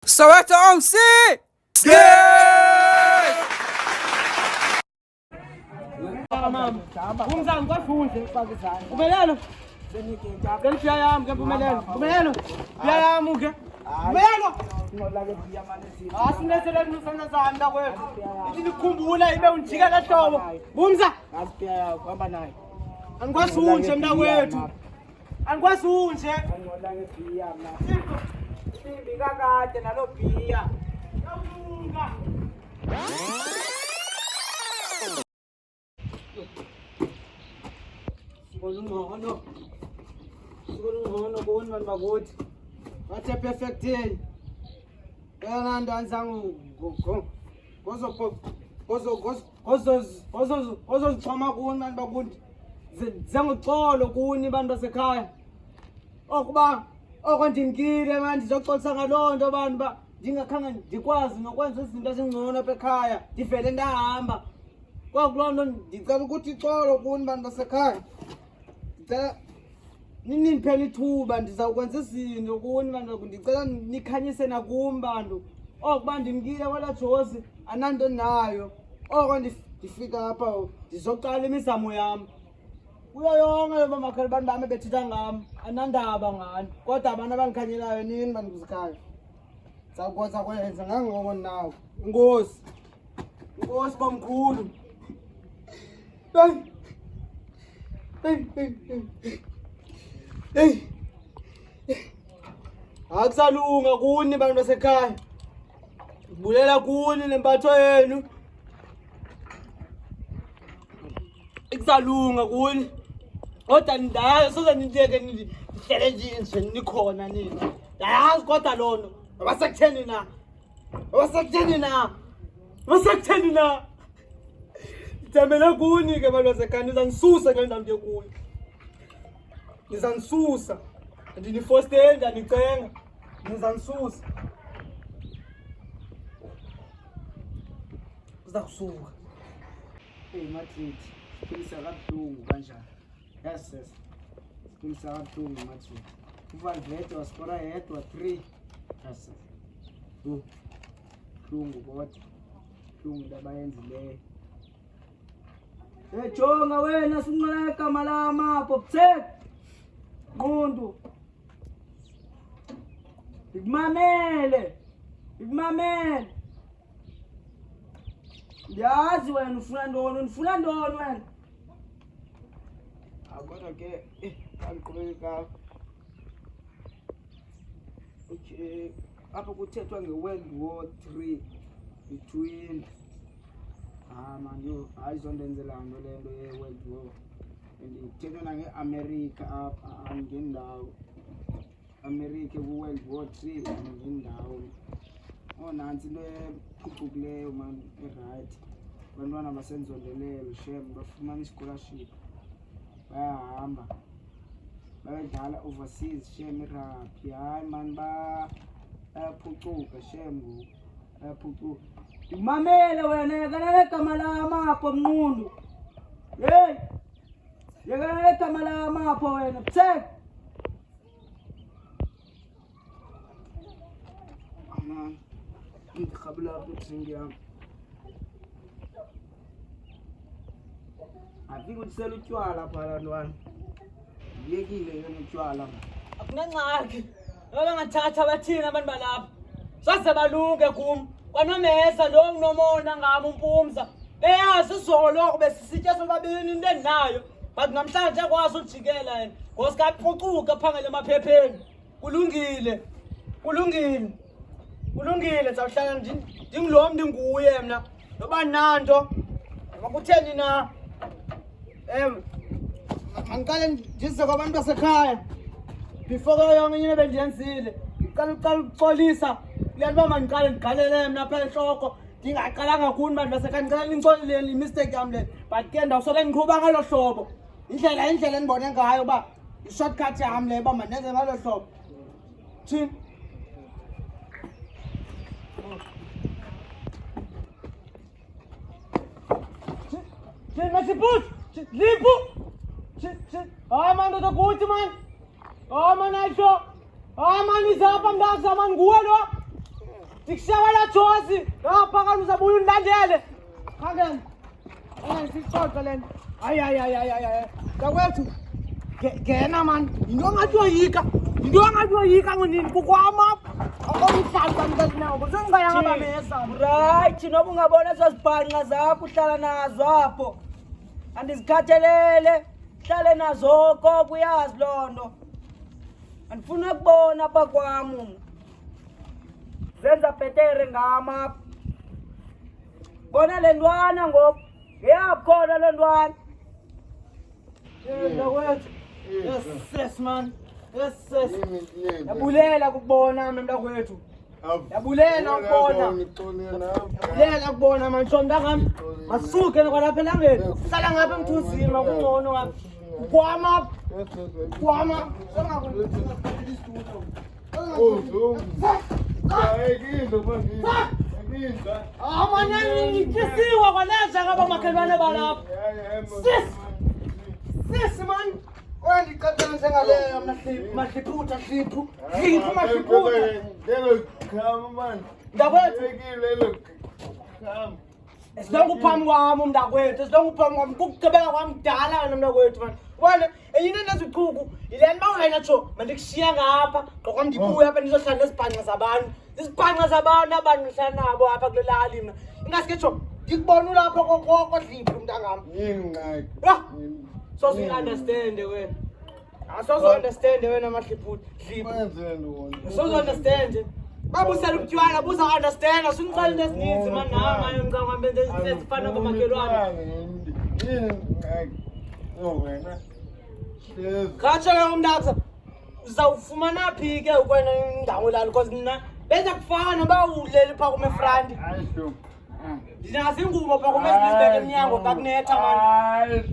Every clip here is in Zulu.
Soweto OMC! Umzangi kwafunde Mpumelelo. Ngeli pia yami ke Mpumelelo. Mpumelelo. Pia yami ke. Mpumelelo. Asinezele nusana zami la kwethu. Ithi nikhumbula ibe unjika la hlobo. Bumza. Pia yakho hamba naye. Angikwazi unje mna kwethu. Angikwazi unje. Ngola ngepia mna. Simbi kakade nalo pia. Yawunga. Ngolungono. Ngolungono kubona abantu bakuthi. Bathe perfect day. Yena ndanzangu gozo kuni abantu bakuthi. Zengoxolo kuni abantu basekhaya. Okuba okwandimkile manje ndizoxolisa ngalonto abantu ba ndingakhange ndikwazi nokwenza izinto ezingcono apha ekhaya ndivele ndahamba. Kwakulonto ndicela ukuthi ixolo kuni bantu basekhaya. Ndicela nindiphele ithuba ndizawukwenza izinto kuni bantu ndicela nikhanyise nakum bantu. Okuba ndimkile kwala Jozi ananto nayo. Oko ndifika apha ndizoqala imizamo yam. Kuyo yonke lo makhaya abantu bami bethetha ngami anandaba ngani. Kodwa abantu abangikhanyelayo nini bantu basekhaya. Sakwenza kwenza ngangoko nawo. Inkosi. Inkosi bomkhulu. Hey. Akusalunga kuni bantu basekhaya. Bulela kuni lempatho yenu. Akusalunga kuni. Kodwa ndayo soze niteke nihlele nje nikhona nini. Yazi kodwa lonto. Abasekutheni na. Abasekutheni na. Abasekutheni na. Ndithembele kuni ke bantu basekhaya nizangisusa ngale ndawo ndiye kuyo. Nizangisusa. Ndinifoste ndanicenga. Nizangisusa. Uzakusuka. Hey Matrick, siphilisa kabuhlungu kanjani? Yes. Siphilisa kabuhlungu Matrick. uValverde waskora yedwa 3. Yes. Buhlungu kodwa. Buhlungu labayenzileyo. Jonga wena sinqala igama lama Bobsek. Muntu. Ikumamele. Yazi wena ufuna ntoni wena? Kodwa ke angiqhubeka. Okay, apho kuthethwa ngeWorld War 3 between manje ayizondenzela nto lento yeWorld War. Ndithethwa nangeAmerica apha ngendawo. America kuWorld War 3 ngendawo. Nansi into ephucukileyo man right. Abantwana basenzondelelo shem bafumana ischolarship. Bayahamba. Bayadlala overseas shem irugby. Hayi man bayaphucuka shem ngoku. Bayaphucuka. Imamele wena yekela igama lama apho mnqundu. Hey! Yekela igama lama apho wena Bobsek. Man. Ngikhabula apho drink yami. Afike utsela utywala phala ntwana. Yekile yena utywala. Akunangxaki. Noba ngathatha bathina abantu balapha. Saze balunge kum. Kwanomesa lo nginomona ngami umpumza. Beyazi izolo kube sisitya sobabini into endinayo. But namhlanje akwazi ukujikela yena. Ngosikaphucuka phangele emaphepheni. Kulungile. Zawuhlala ndingilo ndinguye mina. Noba nanto. Makutheni na? Angiqale ndize kwabantu basekhaya. Before yonke into bendiyenzile. Ngiqala ukuxolisa. Kuyanto mandiqale ndigalele mina phela enhloko. Ndingaqalanga kuni bantu basekhaya. Ngicela ningixolele imistake yami le. But ke ndawusola ngiqhuba ngalo hlobo. Indlela endibone ngayo uba i-shortcut yami le uba mandenze ngalo hlobo. Thini? Nasiput! Lipo! Man, dat is goed, man! Man, hij zo! Man, is op hem daar, man, goed, hoor! ndikushiya Josi ngapha kanti uzabuya undilandele khangena sixoxe le nto hayi mntakwethu ngena mani yinto ngathi uyoyika ngonini kukwama akomhlalukanikanabo sengingayanga bamesa right noba ungabona ezazibhanqa zakho uhlala nazo apho andizikhathelele hlale nazo koko uyazi loo nto andifuna kubona apha kwam zenza bhetere ngam apha bona le ntwana ngoku ngeyaphi khona le ntwana mntakwethu yes man yes yabulela kukubona mna mntakwethu yabulela ukubona mani sho mntangam masuke kwalapha elangeni hlala ngapha emthunzini makungcono ngapha kwama amanyangisiwa kwaleja ngaba makhelwane balapha sis man Ndicacela njengaleyo mahliputha hliphu mahliputha mntakwethu esilonguphambi kwam umntakwethu kukugqibela kwam kudala wena mntakwethu mani wena enye into endezichuku yile nto uba wena tsho mandikushiya ngapha qokwam ndibuye apha ndizohlala nezibhanqa zabantu abantu ndihlala nabo apha kule lali mna ingaske tsho ndikubona ulapho kohliphu mntangam so understand wena asozo-understand wena mahliphuthi sozo-understand babusela ubutywala buza-understanda sundixela into ezininzi mani namayo mcangwambezifana komakhelwane khatsho ke umntakza uzawufumana phi ke ukwena indawo lalo because mna benza kufana uba uleli phaa kumefranti ndinazo ingubo phaa kumezibeke emnyango kakunetha mani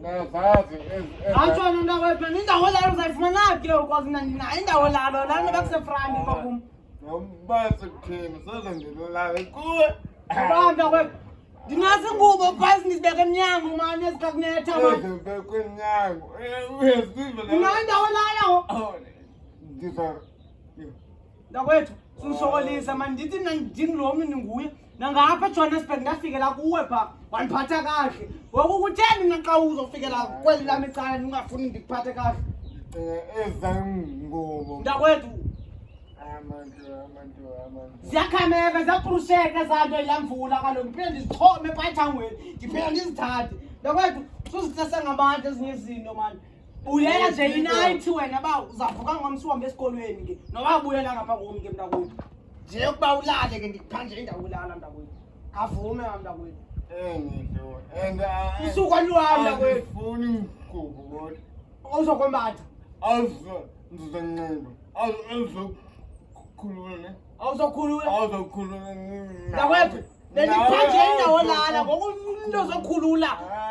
Antshona mntakwethu indawo lalo uzayifumana phi ke because mna ndinayo indawo lalo lalo bakusefranti kwakum mntakwethu ndinazo ingubo phaa ndizibeke emnyango mani ezikakunetha mani ndinayo indawo lalo mntakwethu sundisokolisa mani ndithi mna ndinguloo mntu ndinguye nangapha eJohannesburg ndafikela kuwe phaa wandiphatha kahle ngoku kutheni mna xa uzofikela kweli lam icala ndingafuni ndikuphathe kahle mntakwethu ziyakhameka ziyaprusheka zaa nto yilaa mvula kaloku ndiphinde ndizixhome phaa ethangweni ndiphinde ndizithathe mntakwethu susitesa ngamandla ezinye izinto mani bulela nje inayithi wena uba uzawuvuka ngomsi uhambe esikolweni ke noba ubuyela ngapha kum ke mntakwethu nje ukuba ulale ke ndikuphanje indawo ulala mntakwethu avume mntakwethu usuku oluhamba mntakwethu uzokombatha awuzokhulula mntakwethu bendiphanje indawo lala ngoku into ozokhulula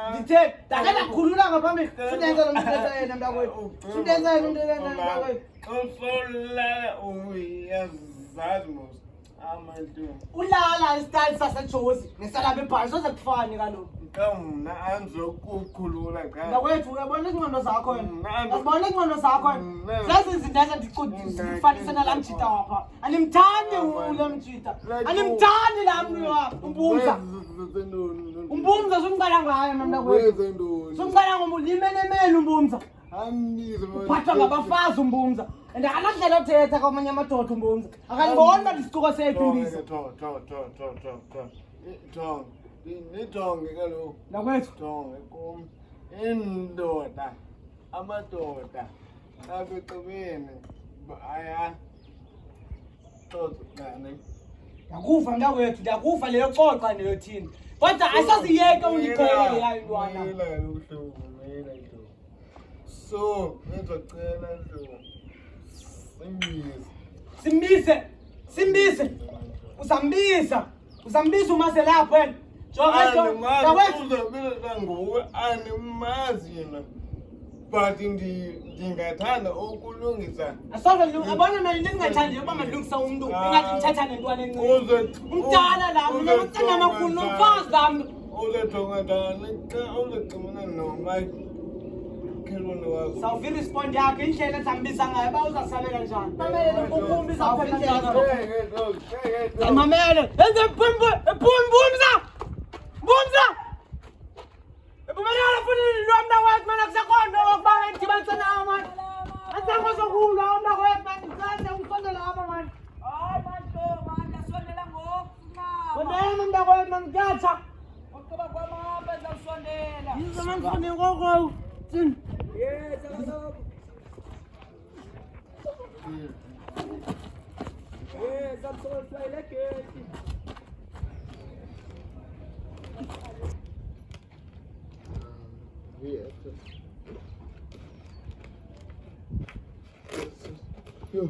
ndithe ndake ndakhulula ngaphambili sundenza lo mntu yena mntakwethu sundenza yena into yena mntakwethu ulala isitayile saseJosi nesalapha ebhali soze kufane kaloku mna andizokukhulula mntakwethu uyabona iingqondo zakho wena azibona iingqondo zakho wena zezi zinto ezo ndifanise nalaa mjita wapha animthandi ule mjita animthandi laa mntu umbumza sumcala ngayo mna mntakwethu sumcala ngomulimenemene umbumza uphathwa ngabafazi umbumza and akanandlela othetha kwamanye amadoda umbumza akaniboni uba ndisituko sethu imbiza nijonge kaloku mntakwethu jonge kum amadoda apha exubeni aya xocane ndiyakuva mntakwethu ndiyakuva leyo xoxa neyothini kodwa ayisaziyeke undiqhele yayo intwana so nizocela nto simbise uzambisa umase lapho wena nguwe animazi yena but ndingathanda ukulungisa abona mna into endingathandi yoba mandilungisa umntu ingathi ndithatha nentwana encinci umdala lam unakucanda amakhulu nomfazi lam uzojonga ntani xa uzogcimana umakhelwane wakho. Sawuvi response yakhe indlela ezambiza ngayo bawuzasabela njani. Mamele ukukhumbi saphela njani. Mamele, enze phumbu, phumbuza. Bumza. Ebumelala futhi lo mna wathi mina kusekhona ukubanga idibanisa nawo manje. Asango sokhula umna kwethu manje ngicela ungisondela lapha manje. Hayi manje manje sondela ngoku. Wena mna kwethu manje ngiyatsha. Ukuba kwamapha ezawusondela. Yizo manje ngifune ngoko. Yes, akho. Yes, absolutely like it. Yo.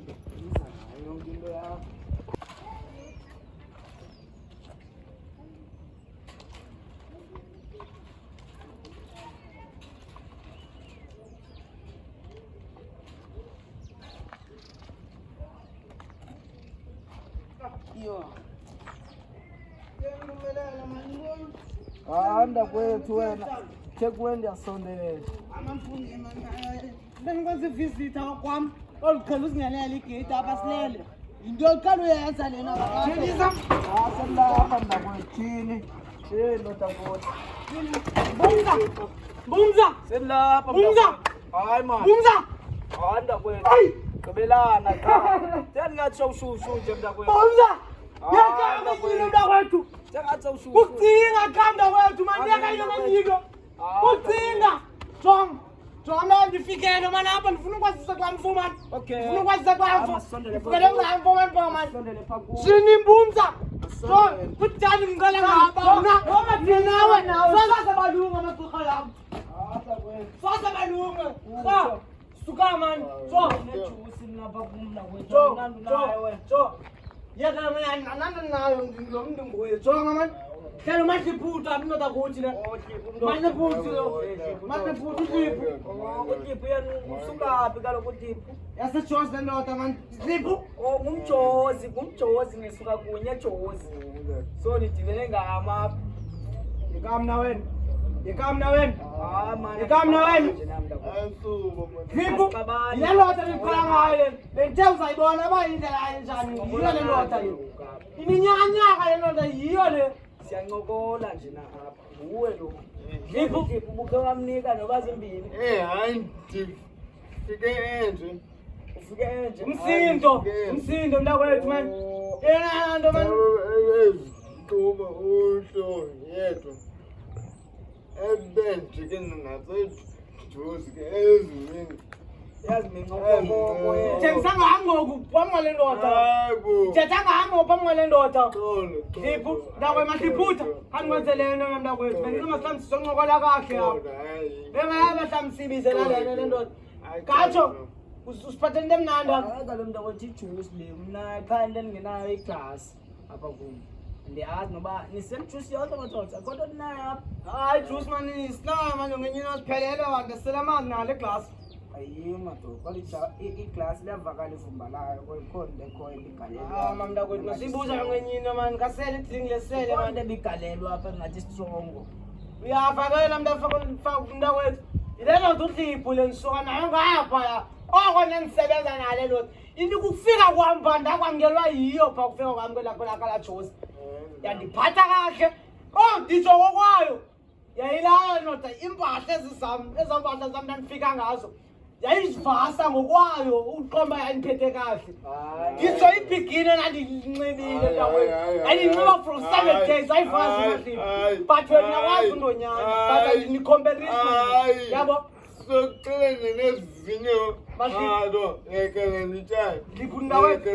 Handa kwethu wena. Chekwende yasondela. Amamfundi emanje. Bengikwazi visit kwami. Oluqhela usingenela igate apha silele. Into oqala uyenza lena baba. Jeliza. Aselapha ndakwethini. Ndoda kodwa. Bumza. Bumza. Selapha Bumza. Hayi man. Bumza. Handa kwethu. Ay. Gqibelana cha. Sengathi sawushushu nje mntakwethu. Bumza. Yakama yini mntakwethu? Sengathi sawushushu. Ucinga qamba kwethu manje yakayilo manyiko. Ucinga. Jong. Jona ndifikele mana hapa ndifuna ukwazisa kwa mfumani. Okay. Ndifuna ukwazisa kwa mfumani. Sondele Ndifuna kwa mfumani kwa mani. Sondele phaku. Sini mbumza. So, kutani ngala ngapha. Noma thinawe nawe. Sasa balunga mathuqa yami. Handa kwethu. Sasa balunga. So, suka mani. So, Nejuice lapha kumna kwethu. so, Nandi naye wena. so. Yeka mina nanda nayo ngilomntu ngoye. Jonga mani. Kelo manje phutha abinoda kuthi la. Manje phuthi lo. Manje phuthi liphu. Utiphu yena usukaphi kaloku utiphu? Yase Jones lendoda mani. Liphu. Oh, ngumjozi ngisuka kunye ejozi. So nidilene ngama. Yikamna wena. Yikamna wena. Ah man. Yikamna wena. Ayisubo manje. Liphu. Yaloda liqala ngayo le. Lenthe uzayibona bayindlela enjani. Yiyo le ndoda le. Iminyaka lendoda yiyo le. Siyancokola nje na apha. Nguwe lo. Liphu. Ubuke wamnika noba zimbili. Hayi ndifike enje. Ufike enje. Umsindo mntakwethu mani. Yena nto mani. Kuba uhlo yedwa. Ebendike nasejuzi ke eziningi. Yazi minqokoko yena. Thengisa ngoku phamwe le ndoda. Hayibo. Thetha ngamo phamwe le ndoda. Xolo. Liphu, ndakwe masiphutha. Kandikwenzele nto mntakwethu. Bengicela mhlawumbe sizoncokola kahle apha. Bengayaba mhlawumbe sibizela le ndoda. Gatsho. Usiphathele into emnandi apha. Hayi kaloku mntakwethu ijuice le mna ekhaya into endingenayo iglasi apha kum. Ndiyazi noba nisejuice yodwa madoda kodwa ndinayo apha. Hayi juice mani sinayo manje ngenye into siphelele wange sela amanzi nalo eglasi. Ayiyo madoda kodwa iglasi liyavakala ivumba layo khona into ekhoyo ebigalelwa. Ah mntakwethu masibuza ngenye into mani kasele idrink lesele Khona mani. into ebigalelwa apha engathi strongo. Uyafakela mntakwethu. Ile ndoda uhliphu le ngisuka nayo ngapha. Oko nengisebenza nale ndoda. Into kufika kwami ndakwangelwa yiyo pha kufika kwami kwelakala Jozi. Yandiphatha kahle. Oh nditsho kokwayo. Yayilaya ndoda impahla ezambahla zami ndifika ngazo. Yayivasa ngokwayo uqomba yaniphethe kahle. Ngitsho ibhigine nandinxibile mntakwethu. Andinxiba from 7 days ayivasi imali. But wena uyakwazi undonyana. But nicompetition. Yabo. Soxelene nezinye halo yekele nitshaya. Liphunda wethu.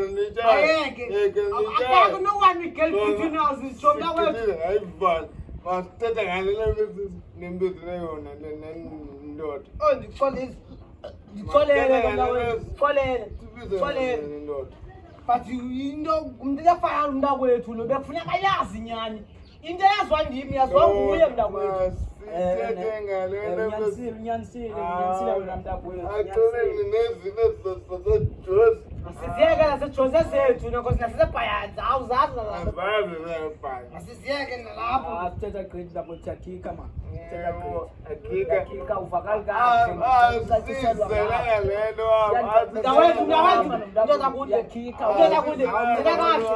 Ayeke. Yekele nitshaya. Akunokwani girlfriend nazo isho mntakwethu. Hayivan. Masithetha ngale nembizi leyona nendoda. Oh ndixolile. Ndixolele mntakwethu. Xolele. Nendoda. But into umuntu uyafana mntakwethu lo bekufuneka yazi nyani. Into yazwa ndimi yazwa nguye mntakwethu. Sithethe ngale Unyanisile wena mntakwethu. Axelene nezinto zaseJozi. Asiziyeke naseJose zethu nokho nasesebhayanza awuzazi nalapho. Abazi bayabhala. Asiziyeke nalapho. Sithetha gqithi lapho thiyakhika man. Akika Uvakali kahle. sizela lento Dawethu ndoda kude. Ndoda kude. Ndoda kahle.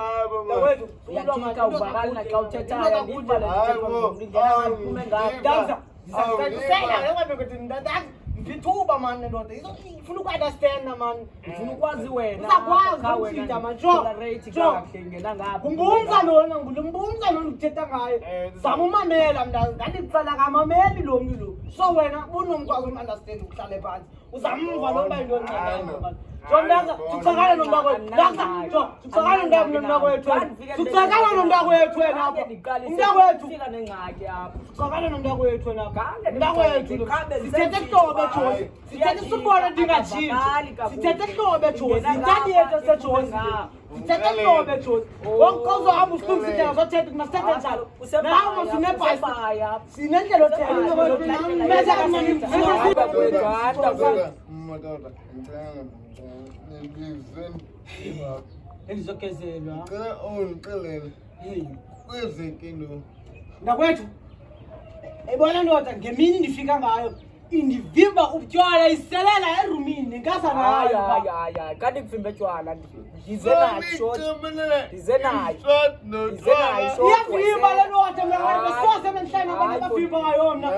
Dawethu Uyakhika uvakali na xa uthethayo ndiva le nto ngingena ngaphume ngayo. danza. Sisela lokho ukuthi ndoda ngithuba man ndoda. Ngifuna uku-understand man. Ngifuna ukwazi wena. Usakwazi ukuthinta man. Kahle ngena ngapha. Ngumbumza lona ngumbumza lona ukuthetha ngayo. Zama umamela mntana. Ngandicela kamameli lo mntu lo. So wena unomkwazi ukunderstand ukuhlale phansi. Uzamva lo mba into encedayo man. Ndaza tuxakana nomntakwethu. Ndaza tuxakana nomntakwethu. Tuxakana nomntakwethu wena apha. Umntakwethu fika nengxaki apha. tuxakana nomntakwethu wena apha. Umntakwethu sithethe kuhlobo Josi. Sithethe sibone ndingatshintshi. Sithethe kuhlobo Josi. Yintandi yethu seJosi. Sithethe kuhlobo Josi. Wonke uzohamba usiqinisekisa zothetha masithethe njalo. Nawe sinebhayisi. Sinendlela othela. Bese kancane. Madoda, ngicela Elizogezelwa. ngicela ungixelele Hey. kwezinkinto Ndakwethu. Ebona ndoda ngemini ndifika ngayo indivimba utywala iselela erumini ngasa nayo. Hayi kanti kuvimba etywala ndize nayo short. Ndize nayo. Ndize nayo short. Iyavimba le ndoda mna besose menhlana abantu bavimba ngayo mna.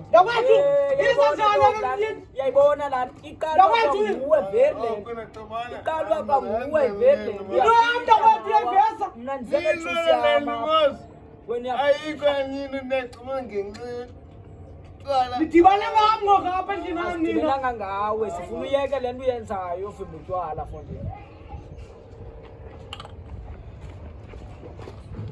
Ndakwethu isenjani Uyayibona la iqalwa nguwe Verland. Iqalwa nguwe Verland. Ndakwethu yevesa. Mna ndize netsiyama. Ndidibane ngam ngoku apha endlini nina. Sidibelanga ngawe sifuna uyeke le nto uyenzayo yovimba utywala fondini.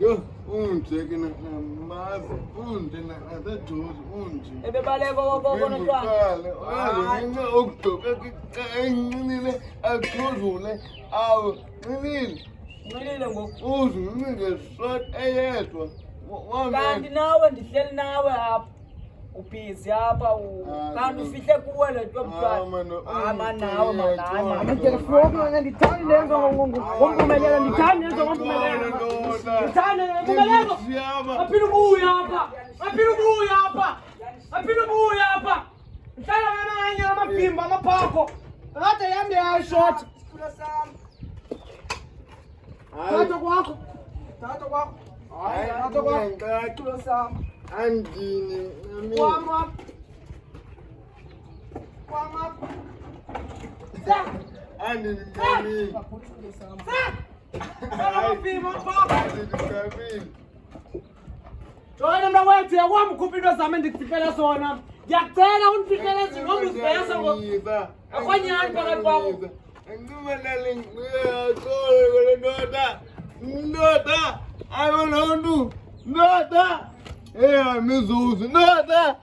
Yo, unje ke namazi, unje naseJosi, unje. Ebebaleka kokona utywala. Hayi, ukugcoka encinile akhuzule awu, ncinile. Unxilile ngoku. Uzincinile short eyedwa. Kanti nawe ndihleli nawe apha. Ubhizi apha kanti ufihle kuwe le nto yobutywala. Nawe manani. Ndiyafuna ndithanda lenzo ngompumelelo ndithanda lenzo ngompumelelo. Ndithanda ngompumelelo. Aphila ubuya apha. Aphila ubuya apha. Aphila ubuya apha. Ndihlala ngamanye amavimba amaphapho. Kade yambe yashort. Thatha kwakho. Thatha kwakho. Thatha kwakho. Tulo sam. Andini, Kwama. Kwama. Sa. andini mami. Sa. Amavimba amaphapho. Andini Jona mnawethu yakwami ukhupha into zami endikufikela zona. Ndiyakucela undifikele zona uzivesa akwanyani phakathi kwakho. Angimelele ngiyaqole kule ndoda. Ndoda, ayolontu. Ndoda. Mizuzu. Ndoda.